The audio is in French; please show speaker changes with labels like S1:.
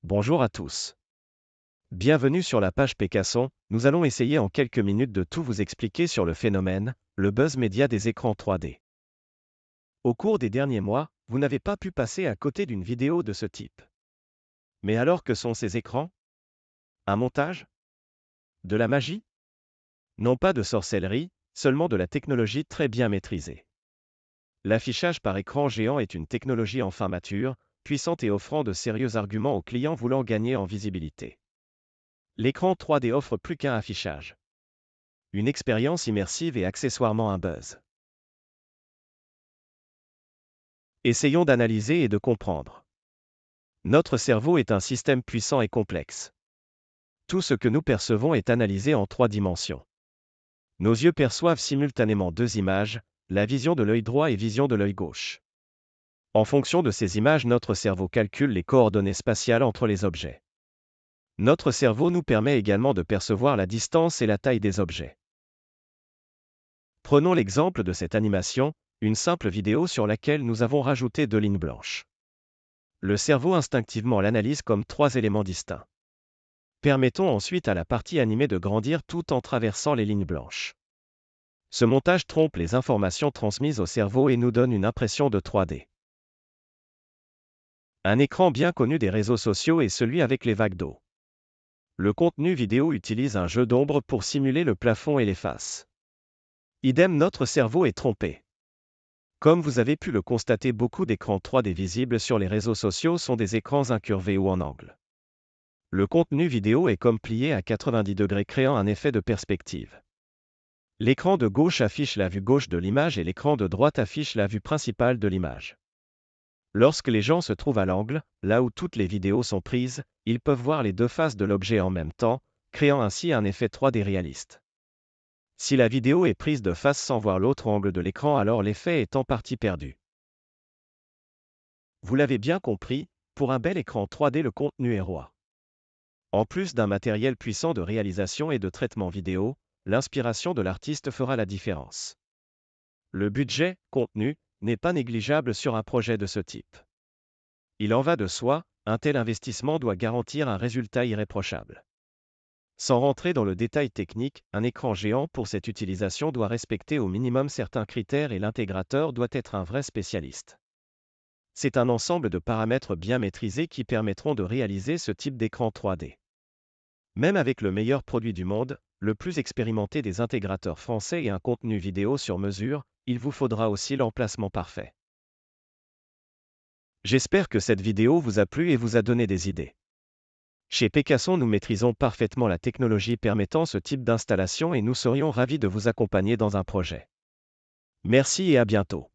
S1: Bonjour à tous. Bienvenue sur la page Pécasson. Nous allons essayer en quelques minutes de tout vous expliquer sur le phénomène, le buzz média des écrans 3D. Au cours des derniers mois, vous n'avez pas pu passer à côté d'une vidéo de ce type. Mais alors que sont ces écrans? Un montage? De la magie? Non, pas de sorcellerie, seulement de la technologie très bien maîtrisée. L'affichage par écran géant est une technologie enfin mature, puissante et offrant de sérieux arguments aux clients voulant gagner en visibilité. L'écran 3D offre plus qu'un affichage. Une expérience immersive et accessoirement un buzz. Essayons d'analyser et de comprendre. Notre cerveau est un système puissant et complexe. Tout ce que nous percevons est analysé en 3 dimensions. Nos yeux perçoivent simultanément 2 images, la vision de l'œil droit et vision de l'œil gauche. En fonction de ces images, notre cerveau calcule les coordonnées spatiales entre les objets. Notre cerveau nous permet également de percevoir la distance et la taille des objets. Prenons l'exemple de cette animation, une simple vidéo sur laquelle nous avons rajouté 2 lignes blanches. Le cerveau instinctivement l'analyse comme 3 éléments distincts. Permettons ensuite à la partie animée de grandir tout en traversant les lignes blanches. Ce montage trompe les informations transmises au cerveau et nous donne une impression de 3D. Un écran bien connu des réseaux sociaux est celui avec les vagues d'eau. Le contenu vidéo utilise un jeu d'ombre pour simuler le plafond et les faces. Idem, notre cerveau est trompé. Comme vous avez pu le constater, beaucoup d'écrans 3D visibles sur les réseaux sociaux sont des écrans incurvés ou en angle. Le contenu vidéo est comme plié à 90 degrés, créant un effet de perspective. L'écran de gauche affiche la vue gauche de l'image et l'écran de droite affiche la vue principale de l'image. Lorsque les gens se trouvent à l'angle, là où toutes les vidéos sont prises, ils peuvent voir les 2 faces de l'objet en même temps, créant ainsi un effet 3D réaliste. Si la vidéo est prise de face sans voir l'autre angle de l'écran, alors l'effet est en partie perdu. Vous l'avez bien compris, pour un bel écran 3D, le contenu est roi. En plus d'un matériel puissant de réalisation et de traitement vidéo, l'inspiration de l'artiste fera la différence. Le budget, contenu, n'est pas négligeable sur un projet de ce type. Il en va de soi, un tel investissement doit garantir un résultat irréprochable. Sans rentrer dans le détail technique, un écran géant pour cette utilisation doit respecter au minimum certains critères et l'intégrateur doit être un vrai spécialiste. C'est un ensemble de paramètres bien maîtrisés qui permettront de réaliser ce type d'écran 3D. Même avec le meilleur produit du monde, le plus expérimenté des intégrateurs français et un contenu vidéo sur mesure, il vous faudra aussi l'emplacement parfait. J'espère que cette vidéo vous a plu et vous a donné des idées. Chez Pécasson, nous maîtrisons parfaitement la technologie permettant ce type d'installation et nous serions ravis de vous accompagner dans un projet. Merci et à bientôt.